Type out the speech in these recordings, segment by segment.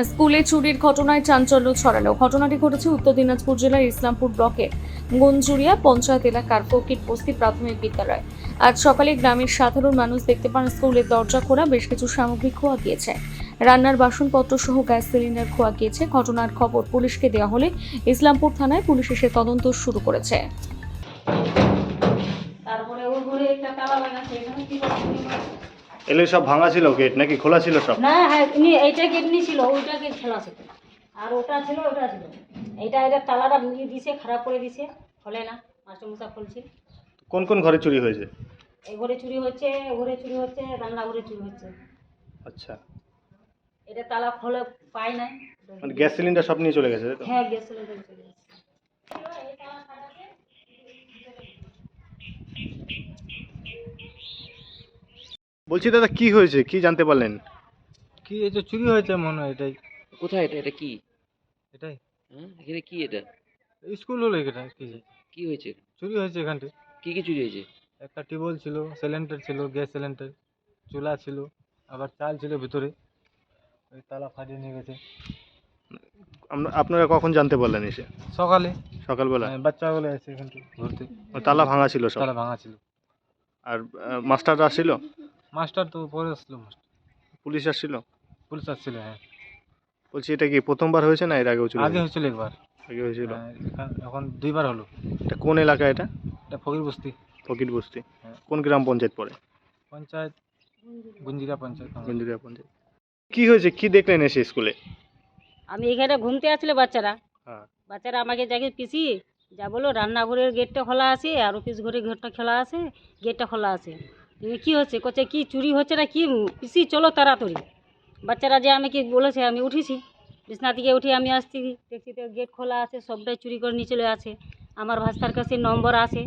স্কুলে চুরির ঘটনায় চাঞ্চল্য ছড়ালো। ঘটনাটি ঘটেছে উত্তর দিনাজপুর জেলার ইসলামপুর ব্লকের গঞ্জুরিয়া পঞ্চায়েত এলাকার ফকির বস্তি প্রাথমিক বিদ্যালয়। আজ সকালে গ্রামের সাধারণ মানুষ দেখতে পান স্কুলের দরজা খোলা, বেশ কিছু সামগ্রী খোয়া গিয়েছে। রান্নার বাসনপত্র সহ গ্যাস সিলিন্ডার খোয়া গিয়েছে। ঘটনার খবর পুলিশকে দেওয়া হলে ইসলামপুর থানায় পুলিশ এসে তদন্ত শুরু করেছে। তারপরে ওর ঘরে একটা তালা লাগাছে, এখানে কি এলে সব ভাঙা ছিল গেট নাকি খোলা ছিল সব? না, হ্যাঁ এইটা গেট ছিল, ওইটা গেট খোলা ছিল, আর ওটা ছিল, ওটা ছিল। এটা তালাটা নিয়ে দিছে, খারাপ করে দিছে, খোলে না, মাস্টারমশাই খুলছে। কোন কোন ঘরে চুরি হয়েছে? এই ঘরে চুরি হচ্ছে, ও ঘরে চুরি হচ্ছে, রান্না ঘরে চুরি হচ্ছে। আচ্ছা, এটা তালা খোলে পাই নাই। মানে গ্যাস সিলিন্ডার সব নিয়ে চলে গেছে তাই তো? হ্যাঁ, গ্যাস সিলিন্ডার চলে গেছে। বলছি দাদা, কি হয়েছে, কি জানতে পারলেন? কি এই যে চুরি হয়েছে মনে হয় এটাই কোথায় এটা? এটা কি? এটাই হ্যাঁ, এখানে কি এটা? স্কুল হলো এটা কি কি হয়েছে? চুরি হয়েছে এখানটা। কি কি চুরি হয়েছে? একটা টিউবওয়েল ছিল, সিলিন্ডার ছিল, গ্যাস সিলিন্ডার, চুলা ছিল, আবার চাল ছিল ভিতরে। ওই তালা ফাটিয়ে নিয়ে গেছে আপনারা কখন জানতে পারলেন এসে? সকালে। সকালবেলা? বাচ্চাগুলো এসে এখানটা ঘুরতে, তালা ভাঙা ছিল সব? তালা ভাঙা ছিল। আর মাস্টাররা আসছিল? মাস্টার তো পরে আসলো, মাস্টার পুলিশ আসছিল? পুলিশ আসছিল। হ্যাঁ, বলছি এটা কি প্রথমবার হয়েছে না এর আগেও চুরি আগে হয়েছে? হয়েছিল একবার। আগে হয়েছিল? হ্যাঁ, এখন দুইবার হলো। এটা কোন এলাকা এটা? এটা ফকির বস্তি ফকির বস্তি। হ্যাঁ। কোন গ্রাম পঞ্চায়েত পড়ে? পঞ্চায়েত গুঞ্জিরা পঞ্চায়েত। গঞ্জুরিয়া পঞ্চায়েত। কি হয়েছে, কি দেখলেন এসে স্কুলে? আমি এখানে ঘুমতে আসছিল, হ্যাঁ। বাচ্চারা আমাকে যাকে পিসি যা বলো, রান্নাঘরের গেটটা খোলা আছে আর অফিস ঘরের গেটটা খোলা আছে, গেটটা খোলা আছে। তুমি কি হচ্ছে, কোচে কি চুরি হচ্ছে না কি, পিসি চলো তাড়াতাড়ি। বাচ্চারা যে আমি কি বলেছে, আমি উঠেছি, বিছনা থেকে উঠে আমি আসছি, দেখছি তো গেট খোলা আছে, সবটাই চুরি করে নিয়ে চলে আছে। আমার ভাস্তার কাছে নম্বর আছে,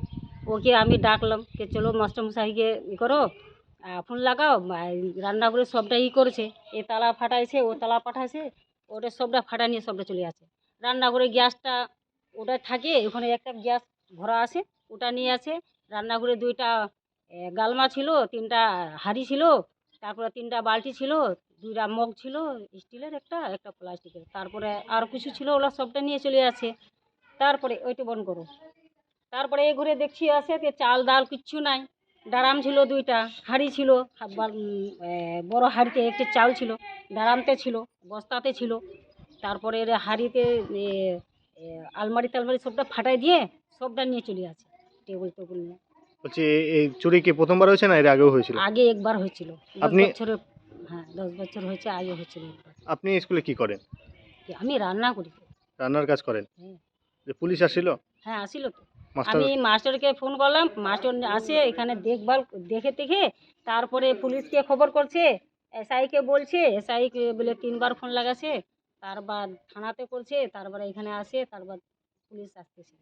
ওকে আমি ডাকলাম যে চলো মাস্টারমশাইকে করো, ফোন লাগাও, রান্নাঘরে সবটা করেছে, এ তালা ফাটাইছে, ও তালা পাঠাইছে, ওটা সবটা ফাটা নিয়ে সবটা চলে আছে। রান্নাঘরে গ্যাসটা ওটা থাকে, ওখানে একটা গ্যাস ভরা আছে, ওটা নিয়ে আছে। রান্নাঘরে দুইটা গালমা ছিল, তিনটা হাঁড়ি ছিল, তারপরে তিনটা বালতি ছিল, দুইটা মগ ছিল, স্টিলের একটা, একটা প্লাস্টিকের, তারপরে আর কিছু ছিল, ওগুলো সবটা নিয়ে চলে আছে। তারপরে ওইটা বন্ধ করো। তারপরে এই ঘরে দেখছি আছে যে চাল ডাল কিচ্ছু নাই। ডারাম ছিল দুইটা, হাঁড়ি ছিল, বড় হাঁড়িতে একটু চাল ছিল, ডারামতে ছিল, বস্তাতে ছিল। তারপরে এর হাঁড়িতে এ, এ, আলমারি টালমারি সবটা ফাটাই দিয়ে সবটা নিয়ে চলে আছে, টেবিল টেবিল নিয়ে। বলছি এই চুরি কি প্রথমবার হয়েছে না এর আগেও হয়েছিল? আগে একবার হয়েছিল, 10 আপনি বছরের, হ্যাঁ 10 বছর হয়েছে, আগে হয়েছিল একবার। আপনি স্কুলে কি করেন? আমি রান্না করি। রান্নার কাজ করেন? হ্যাঁ। যে পুলিশ আসছিল? হ্যাঁ, আসিল তো। মাস্টার? আমি মাস্টারকে ফোন করলাম, মাস্টার আসে এখানে দেখভাল দেখে তারপরে পুলিশকে খবর করছে, এসআইকে বলছে, এসআই বলে 3বার ফোন লাগাছে, তারপর থানাতে করছে, তারপরে এখানে আসে, তারপর পুলিশ আসতেছে।